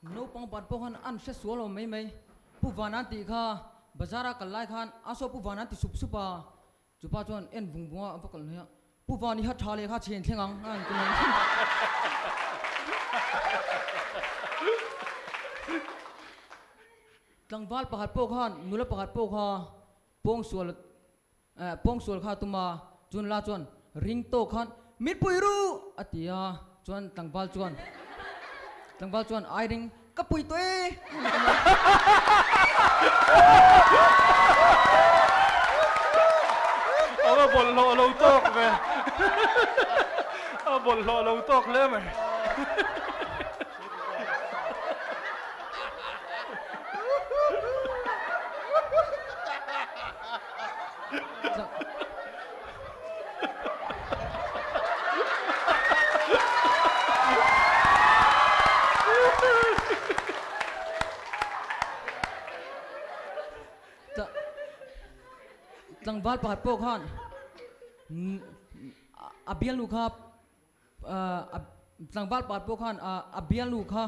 no pang pat pokan an se sualo mai puwana ti kha bazara kalai khan aso puwana ti sup supa chupa chuan en bungbunga apakal ne puwani ha thale kha chen thengang an kun tlangwal pakhat po khan nula pakhat po kha pong sual kha tuma chun la chuan ring to khan mit puiru atia chuan tlangwal chuan ai ring kapui toy Ama bol lo tok me. Ama bol lo tok le me. tlangwal pakhat po khan abial lu kha tlangwal pakhat po khan abial lu kha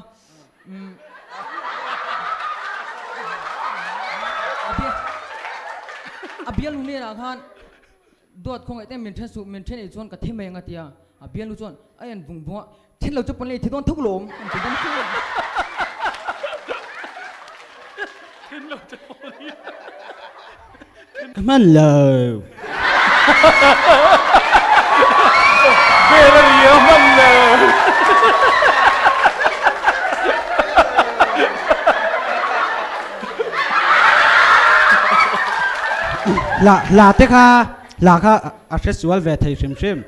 abial lu ne ra khan dot khong ai maintain ai chuan ka themai anga tia abial lu chuan ai an bungbunga thin lo chu pon le thidon thuk lom an ti dam chu Thin lo chu pon le Come on, love. Very human love. La te kha la kha a zual ve thei shim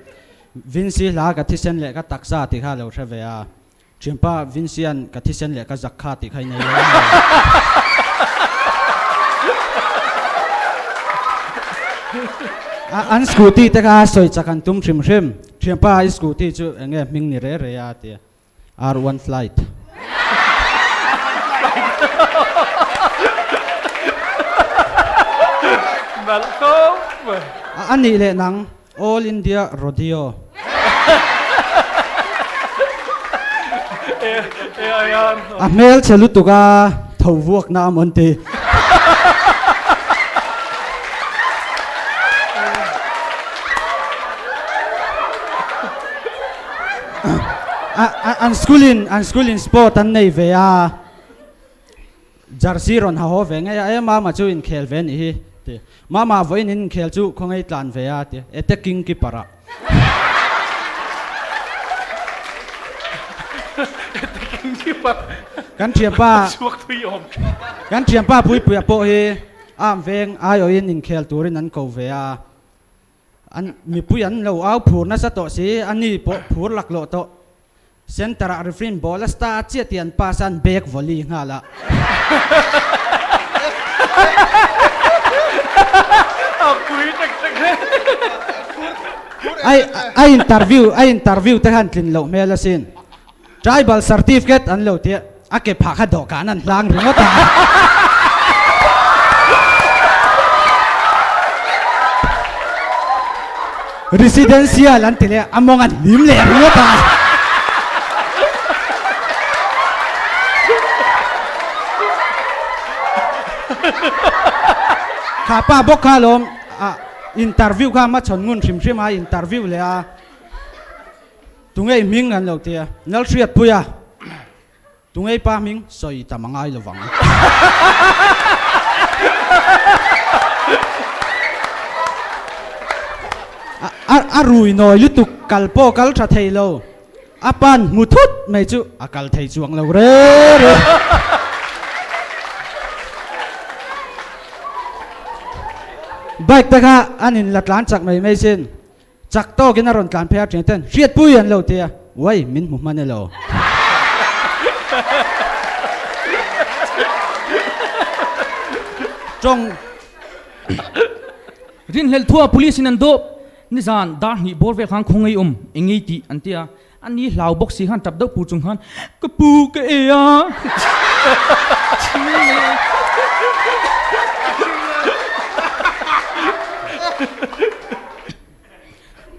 Vinci la ka thisen le ka taksa ti kha lo thave a chimpa Vincian ka thisen le ka zakha ti khai nei an scooty te kha soi chakan tum shim chimpa scooty chu enge ming ni re ya ti R1 flight Welcome. Ani le nang All India Rodeo Ayan. Mel chalutuka thawuak na amonte an schooling sport an nei ve a jersey ron ha ho ve nge ai mama chu in khel ve ni hi ti mama voin in khel chu khongai tlan ve a ti attacking ki para kan thiampa Suak tu yom. kan thiampa pui po hi am veng ayo in khel turin an ko ve a an mi pui an lo au phur na sa to si ani po phur lak lo to center refrain bola sta che tian pasan back volley ngala ai interview te han tlin lo melasin tribal certificate an lo te ake phakha do kanan lang ringota residential an tile amongan lim le ringota Kapa bokalom interview ka ma chon ngun shim a interview le a tungei ming an lo tia nal triat puya tungei pa ming soi tamangai lawang arui noi lutuk kalpo kal tha theilo apan muthut mai chu akal thei chuang lo re Baik taka anin latlan chak mai sin chak to ginaron kan phea ten riat pui an lo tia wai min mu man lo trong rin hel thua police in an do nizan dar hi bor ve khang khongai engei ti antia ani lau box si khan tap do pu chung khan ka pu ka e a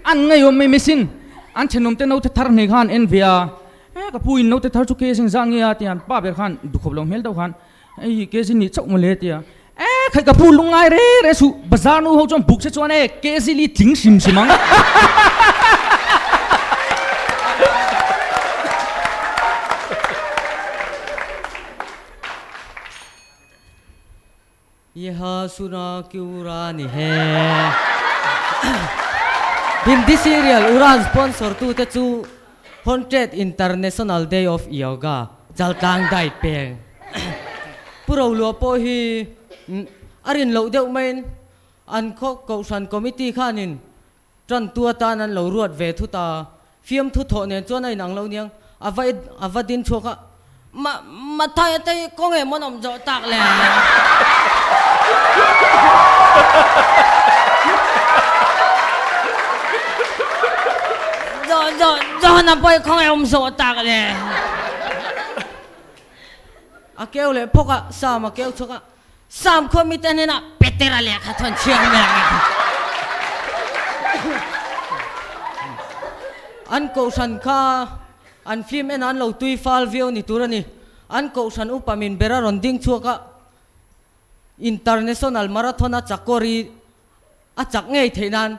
an ngai mai mesin an chenom te no thar nei khan en via ka puin no te thar chu ke sing zang ya tian pa ber khan du khob long mel do khan ai ke sin ni chok mo le tia khai ka pu lungai re su bazar nu ho chom buk se chuan ke si li ting sim simang Yeha suna kiura ni he. Hindi serial uran sponsor tu te chu 100 International Day of Yoga jaltang dai peng. Puro lo po hi arin lo deuh main an kho kausan committee khanin tran tua tan an lo ruat ve thu ta fiam thu tho nen chuan ai nang lo niang avadin choka ma thai tai ko nge mon om jo tak le do na boy ko nge om jo tak le a kêu le phoka sa ma kêu choka sam kho mi ten na petera le kha thon chiang me an ko san kha an film en an lo tui phal view ni turani an ko san upamin bera ronding chuaka international marathon a chakori a chak ngei theinan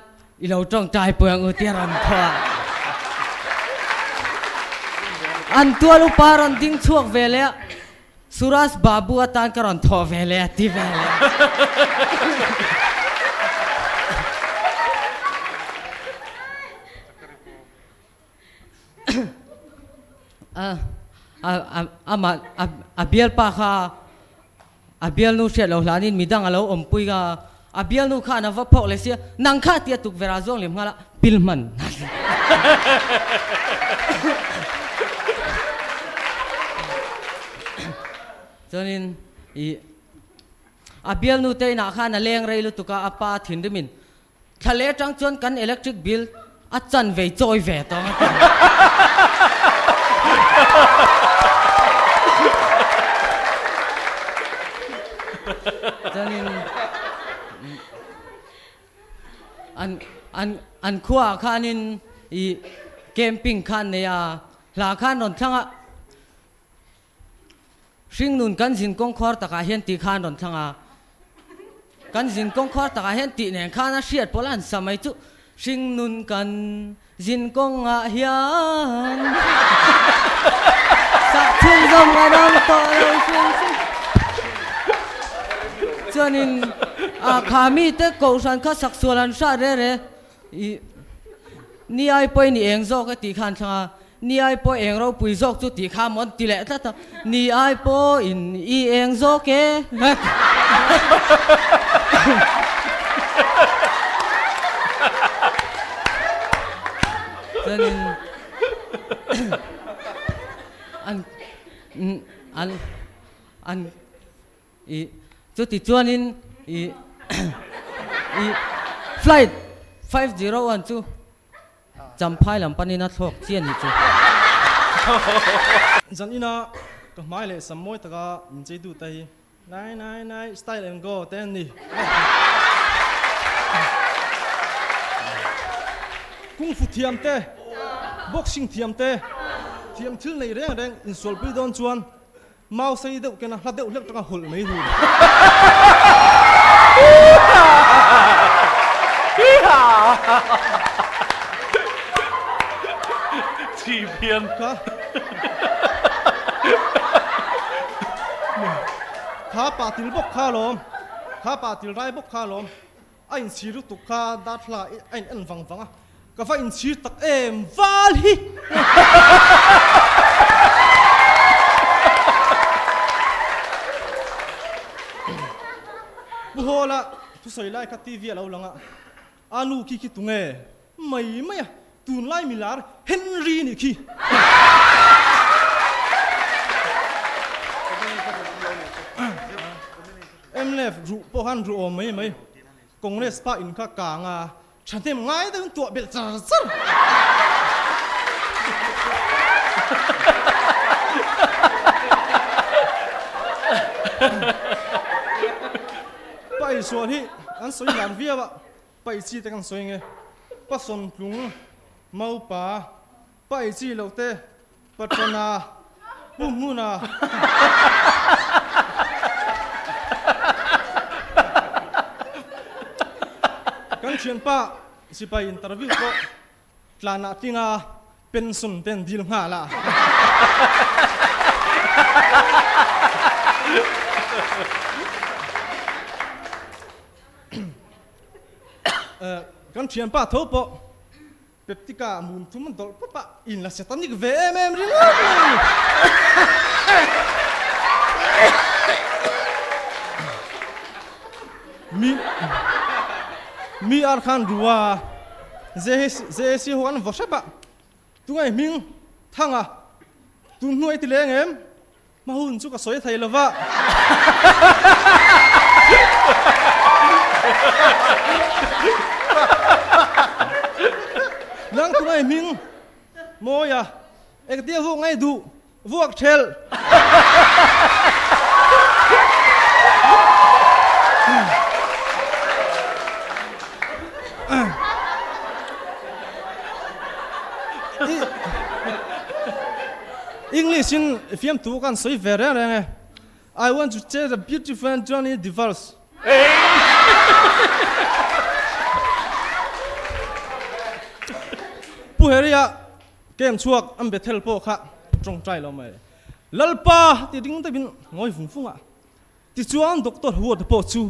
i lo tong tai puang u tiaran kha an tualu paron ding chuak vele Suras babu atan karon tho vele ti vele abial pa kha abial nu she lo hlanin midang alo ompui ga abial nu kha na va phok le sia nang kha tia tuk vera zong lim ngala pilman chonin I abial nu te na kha na leng rei lu tuka apa thindimin thale tang chon kan electric bill a chan ve choi ve to chonin an khua khanin I camping khan ne ya la khan ron thanga Sing nun kan zin kong khor taka hian ti khan ron thanga kan zin kong khor taka hian ti nen khana hriat polan samai chu sing nun kan zin kong a hian sak thung dom anam to lo sing chuanin a khami te ko san kha sak sualan sa re ni ai poi ni eng zo ka ti khan thanga ni ai po eng ro pui zok chu ti kha mon ti le ta ni ai po in I eng zo ke chonin an I chu ti chuanin I flight 501 chu jam phai lam panina thok chian ni chu zan ina ka mai le samoi taka inchei du tai nai style and go ten ni kung fu thiam te boxing thiam te thiam thil nei reng in sol pi don chuan mau sei deuh kena hla deuh lek taka hol mai hu Chi biên khá pa til bok kha lom khá pa til rai bok kha lom anh si ru tu kha dat hla anh an vang vanga ka fa in si tak em wal hi bu hola tu soi lai ka tv lo langa anu ki tunge mai tun lai milar Henry ni ki em lef ru po han ru om mai congress pa in kha ka nga chantem ngai de tua bel char pai so hi an soi lan via ba pai chi te kan soi nge pa son plung mau pa pai chi lo te ปัจนาปุ่มมุนากันเชียนป้าสิไปอินเตอร์วิวก็ลานาติงาเป็นสุนเต็นดีลงหาละกันเชียนป้าทบปะเปปติกามุนทุมันดอลปะอินละเซตันิกเวเมมริงมีอาร์คันรัวเจสิหัวนวชปะตัวไอ้มิงทั้งอ่ะตุนหน่วยที่เลี้ยงเอ็มมาหุ่นสุกสวยไทยละวะนังตัวไอ้มิงโมยะเอกเดียวพวกไงดูพวกเชลEnglish in film tu kan soi vera ne I want to tell a beautiful Johnny divorce pu heria kem chuak am bethel po kha trong trai lo mai lalpa ti ding ta bin ngoi fung fung a ti chuan doctor huat po chu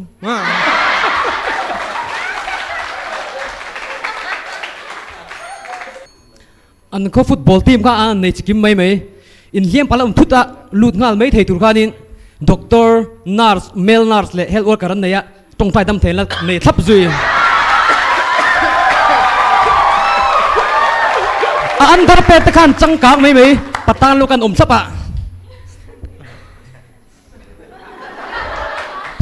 อันเขาฟุตบอลทีมก็อันในจิมไม่ไหมอินเลียมพลังทุตะลูดงานไม่ไทยตุรกานินด็อกเตอร์นาร์สเมลนาร์สเล่เฮลท์เวิร์กกันเนี่ยตรงไปดำเทนแล้วในทับซุยอันดาร์เป็ดกันจังกางไม่ไหมปัตตานลูกันซับะ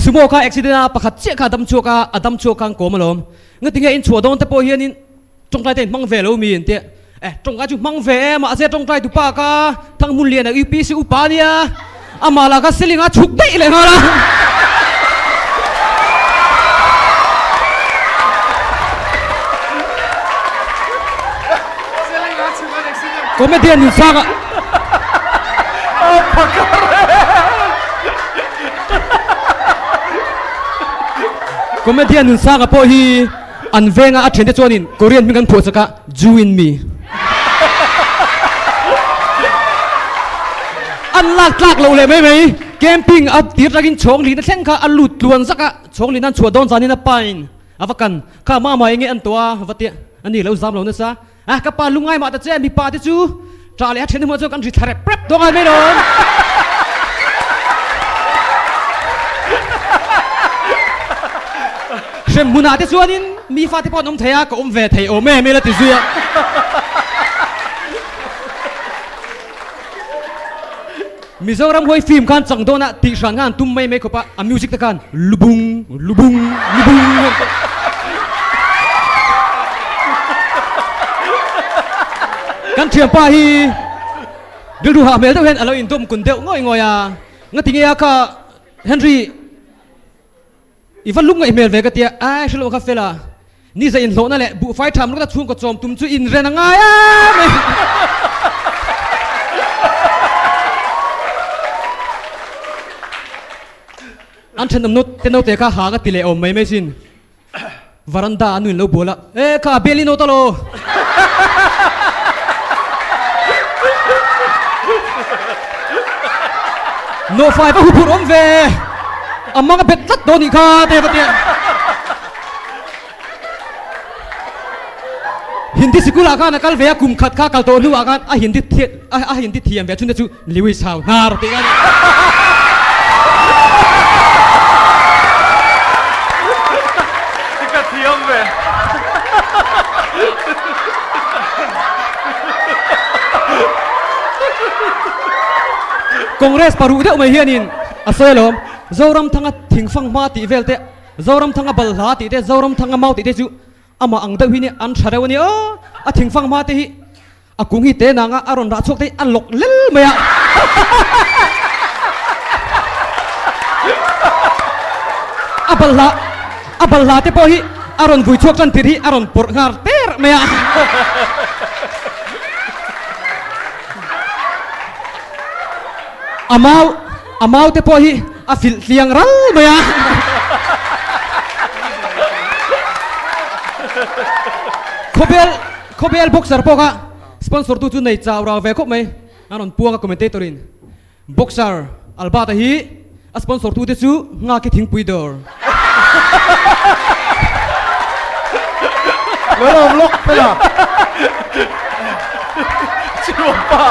สมมติว่าอุบิเหตุประคัดเจ้าดำชัวกาอดัมชัวกังโกมาลมงั้นถึงอินชัวโดนแต่พอเฮียนินตรงไปเต็นมังเวลมีนเตะตรงกันจุมังเวมาเสียตรงใจตุปากาทั้งมุลเลียนอุปีสิอุปาเนี่ยอามาลากาสิลิงาชุกได้เลยฮะล่ะก็ไม่เดียนอยู่สักก็ไม่เดียนอยู่สักพอฮีอันเวงอาเทนเดจวนินโคเรียนมีกันพูดสักะ join me อันลักเราเลยไหมเกมปิ้งอัดตีรักินชงลีนั่นแข่งข้าอันหลุดล้วนสักะชงลีนั่นชัวโดนจานินไปอาฟักกันข้ามาใหม่เงี้ยอันตัววัดเตี้ยอันนี้เราซ้ำเราเนี่ยซะกับปาลุงไงมาแต่เจ้ามีปาที่จูจ่าเลยเห็นที่มันจะกันริทาร์เปรบตัวไงไม่โดนเช่นมุนาที่จูนินมีฟาที่พอน้องเทียก็เวทเทโอแม่ไม่ละที่จูมิโซรัมหอยฟิล์มกันจังโดนะติฉันงานตุ้มไม่ขบะมิวสิกตะกันลุบุงกันเทียมป้าฮีดูดูหาเมลตัวเห็นอะไรอินตุ้มกุนเดียวง่อยอ่ะงั้นทีนี้ก็เฮนรี่อีวันลุงไอเมลเวกเตียชโลคาเฟล่านี่จะอินโลนั่นแหละบุไฟทำแล้วก็ช่วงก็จอมตุ้มช่วยอินเรนง่ายอันเช่นนุษย์เต้นเอาเตะข้าหากติเลอมไม่สินวารันดาหนุ่ยเราบัวละข้าเบลิโนตโลโนไฟพระหุบอมเวอามังก็เป็ดตัดโดนิข้าเตะปะเตะหินที่สกุลอาการนักเวียกุมขัดข้ากัลโตนูอาการหินที่เทียมเวียชุนเดชูลิวิสฮาวนาร์ติกันคองเกรสปารุเดอไม่เฮียนินอาศัยลมเจ้ารำทั้งทิ้งฟังมาติเวลเตะเจ้ารำทั้งบัลลาติเตะเจ้ารำทั้งเมาติเตะจูอามาอังเดวินี่อันชาเรวันนี้ทิ้งฟังมาติอากุงฮิเตนังอารอนราชกติอันหลอกเล่นไหมบัลลาเตะพอฮิอารอนบุยชกจันทิริอารอนปวดงาเตะไหม amau te po hi a fil liang ral maya khobel boxer po ka sponsor tu nei chawra ve khop mai anon puanga commentatorin boxer albata hi a sponsor tu te chu nga ki thing pui dor lo lok pela Chuan pa.